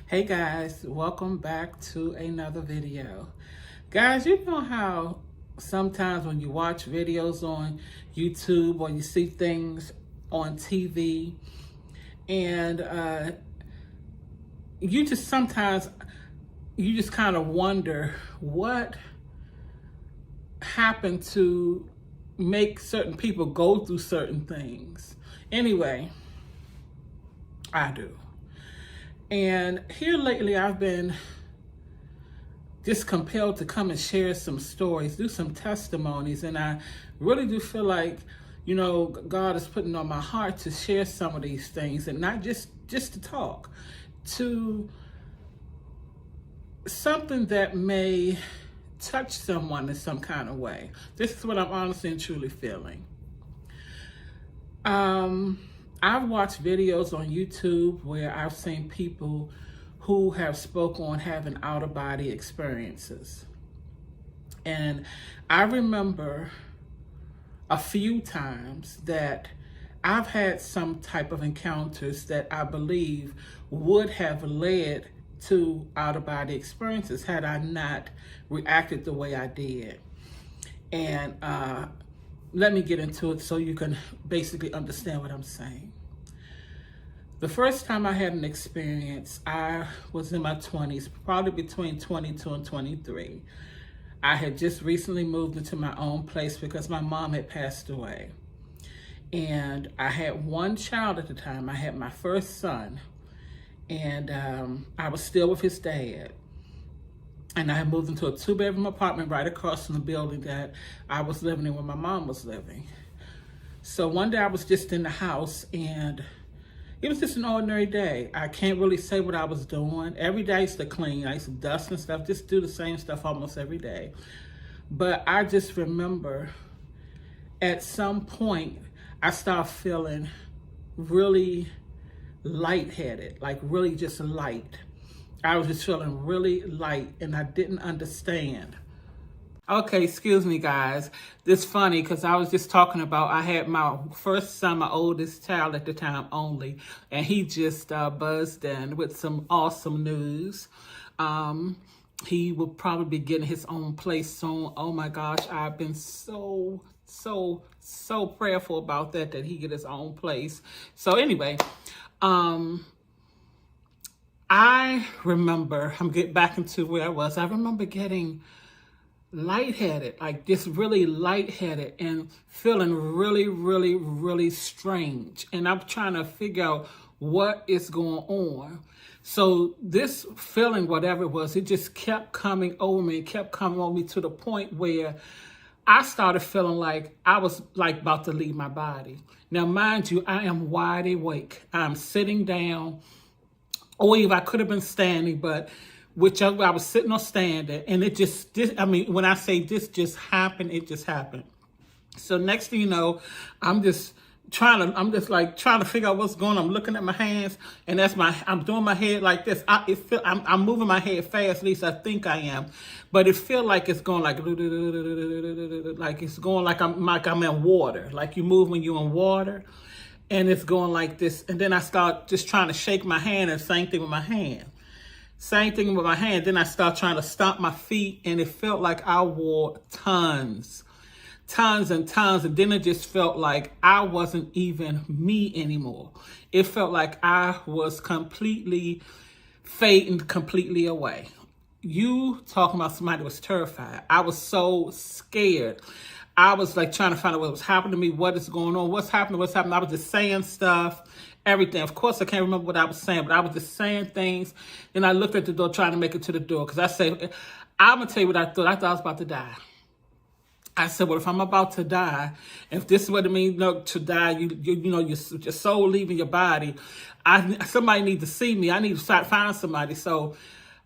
Hey guys, welcome back to another video. Guys, you know how sometimes when you watch videos on YouTube or you see things on TV and you just sometimes, you just kind of wonder what happened to make certain people go through certain things. Anyway, I do. And here lately, I've been just compelled to come and share some stories, do some testimonies. And I really do feel like, you know, God is putting on my heart to share some of these things and not just to talk, to something that may touch someone in some kind of way. This is what I'm honestly and truly feeling. I've watched videos on YouTube where I've seen people who have spoken on having out-of-body experiences. And I remember a few times that I've had some type of encounters that I believe would have led to out-of-body experiences had I not reacted the way I did. And let me get into it so you can basically understand what I'm saying. The first time I had an experience, I was in my 20s, probably between 22 and 23. I had just recently moved into my own place because my mom had passed away. And I had one child at the time. I had my first son, and I was still with his dad. And I had moved into a 2-bedroom apartment right across from the building that I was living in when my mom was living. So one day I was just in the house and it was just an ordinary day. I can't really say what I was doing. Every day I used to clean, I used to dust and stuff, just do the same stuff almost every day. But I just remember at some point I started feeling really lightheaded, like really just light. I was just feeling really light and I didn't understand. Okay, excuse me guys. This is funny because I was just talking about, I had my first son, my oldest child at the time only, and he just buzzed in with some awesome news. He will probably be getting his own place soon. Oh my gosh, I've been so prayerful about that he get his own place. So anyway, I remember, I'm getting back into where I was. I remember getting lightheaded, like this really lightheaded and feeling really strange. And I'm trying to figure out what is going on. So this feeling, whatever it was, it just kept coming over me, to the point where I started feeling like I was like about to leave my body. Now, mind you, I am wide awake. I'm sitting down. Or even I could have been standing, but whichever, I was sitting or standing, and it just, when I say this just happened, it just happened. So next thing you know, I'm just trying to figure out what's going on. I'm looking at my hands, and I'm doing my head like this. I'm moving my head fast, at least I think I am, but it feels like it's going like it's going like I'm in water, like you move when you're in water. And it's going like this. And then I start just trying to shake my hand, and same thing with my hand. Same thing with my hand. Then I start trying to stomp my feet, and it felt like I wore tons and tons. And then it just felt like I wasn't even me anymore. It felt like I was completely fading completely away. You talking about somebody was terrified. I was so scared. I was like trying to find out what was happening to me, what is going on, what's happening. I was just saying stuff, everything. Of course, I can't remember what I was saying, but I was just saying things. Then I looked at the door, trying to make it to the door. Because I'm going to tell you what I thought. I thought I was about to die. I said, well, if I'm about to die, if this is what it means, to die, your soul leaving your body, somebody needs to see me. I need to find somebody. So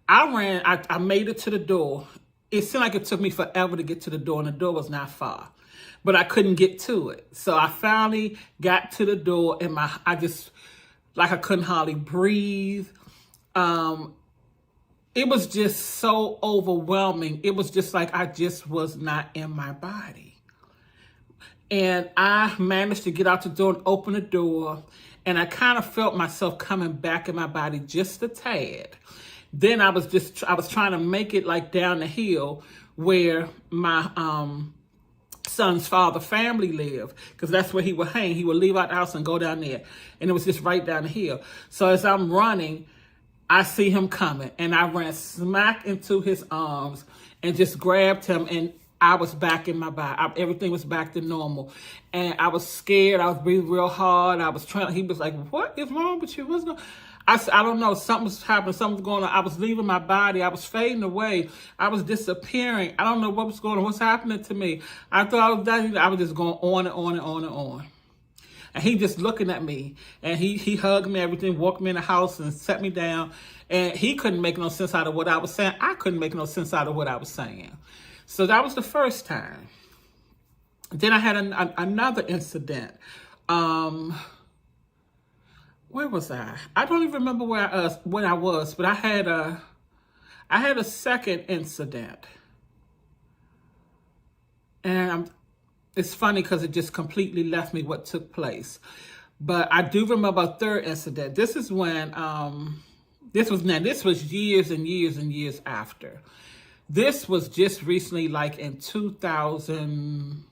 I ran, I made it to the door. It seemed like it took me forever to get to the door, and the door was not far, but I couldn't get to it. So I finally got to the door, and I couldn't hardly breathe. It was just so overwhelming. It was just like I just was not in my body. And I managed to get out the door and open the door. And I kind of felt myself coming back in my body just a tad. Then I was trying to make it like down the hill where my son's father family lived, because that's where he would hang. He would leave out the house and go down there. And it was just right down the hill. So as I'm running, I see him coming, and I ran smack into his arms and just grabbed him, and I was back in my body. Everything was back to normal. And I was scared. I was breathing real hard. I was trying. He was like, "What is wrong with you? What's going on?" I said, "I don't know. Something's happening. Something's going on." I was leaving my body. I was fading away. I was disappearing. I don't know what was going on. What's happening to me? I thought I was dying. I was just going on and on and on and on. And he just looking at me, and he hugged me, everything, walked me in the house and set me down. And he couldn't make no sense out of what I was saying. I couldn't make no sense out of what I was saying. So that was the first time. Then I had another incident. Where was I? I don't even remember where I was, but I had a second incident. And it's funny because it just completely left me what took place. But I do remember a third incident. This is when, this was years and years and years after. This was just recently, like in 2000,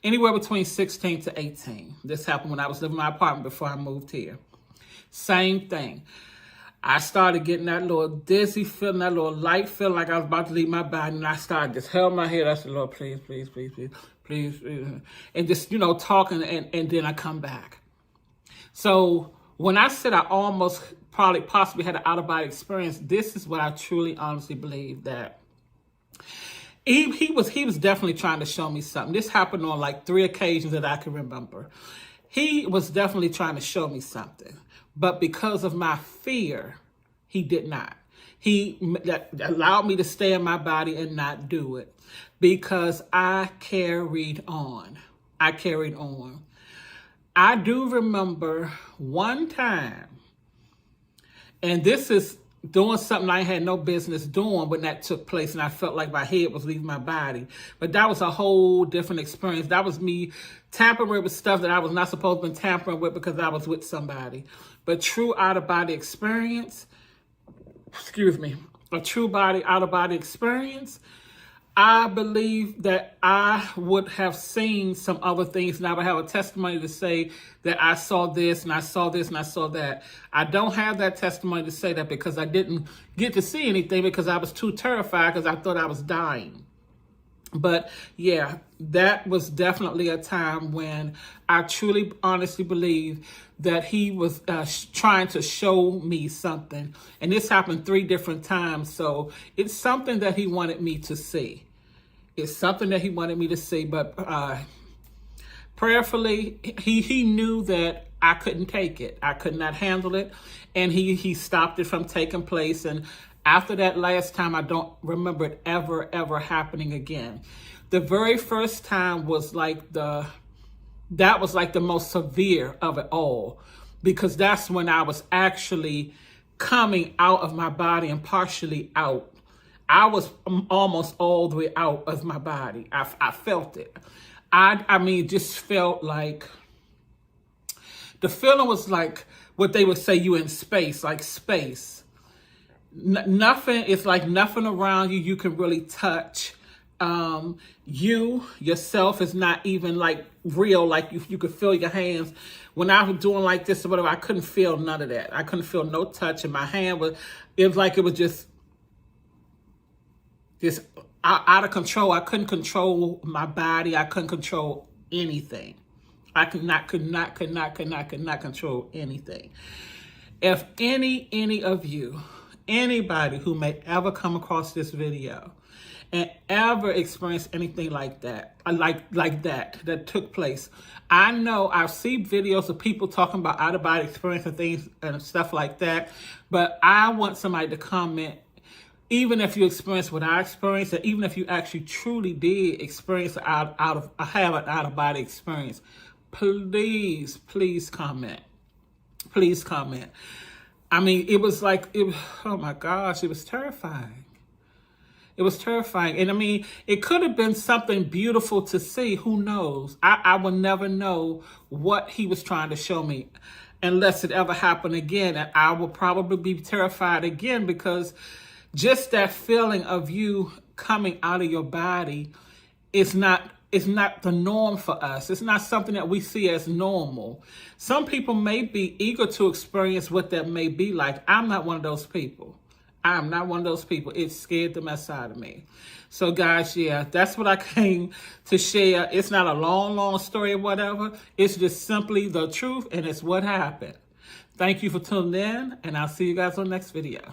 anywhere between 16 to 18. This happened when I was living in my apartment before I moved here. Same thing. I started getting that little dizzy feeling, that little light feeling like I was about to leave my body. And I started just held my head. I said, "Lord, please, please, please, please, please." And just, talking, and then I come back. So when I said I almost possibly had an out-of-body experience, this is what I truly, honestly believe, that he was definitely trying to show me something. This happened on like 3 occasions that I can remember. He was definitely trying to show me something. But because of my fear, he did not. He allowed me to stay in my body and not do it because I carried on. I do remember one time, and this is doing something I had no business doing when that took place, and I felt like my head was leaving my body. But that was a whole different experience. That was me tampering with stuff that I was not supposed to be tampering with because I was with somebody. But true out-of-body experience, a true out-of-body experience, I believe that I would have seen some other things, and I would have a testimony to say that I saw this and I saw this and I saw that. I don't have that testimony to say that because I didn't get to see anything because I was too terrified because I thought I was dying. But yeah, that was definitely a time when I truly, honestly believe that he was trying to show me something. And this happened 3 different times. So it's something that he wanted me to see. It's something that he wanted me to see. But prayerfully, he knew that I couldn't take it. I could not handle it. And he stopped it from taking place. And after that last time, I don't remember it ever happening again. The very first time was like the most severe of it all, because that's when I was actually coming out of my body and partially out. I was almost all the way out of my body. I felt it. I mean, just felt like the feeling was like what they would say, you in space, like space. Nothing, it's like nothing around you you can really touch. Yourself is not even like real, like you could feel your hands. When I was doing like this or whatever, I couldn't feel none of that. I couldn't feel no touch, and my hand it was like it was just out of control. I couldn't control my body. I couldn't control anything. I could not control anything. If any of you, anybody who may ever come across this video and ever experience anything like that, that took place, I know I've seen videos of people talking about out-of-body experience and things and stuff like that, but I want somebody to comment, even if you experience what I experienced, and even if you actually truly did experience have an out-of-body experience, please comment. Please comment. I mean, it was like, oh my gosh, it was terrifying. It was terrifying. And I mean, it could have been something beautiful to see. Who knows? I will never know what he was trying to show me unless it ever happened again. And I will probably be terrified again, because just that feeling of you coming out of your body is not the norm for us. It's not something that we see as normal. Some people may be eager to experience what that may be like. I'm not one of those people. I'm not one of those people. It scared the mess out of me. So guys, yeah, that's what I came to share. It's not a long story or whatever. It's just simply the truth, and it's what happened. Thank you for tuning in, and I'll see you guys on the next video.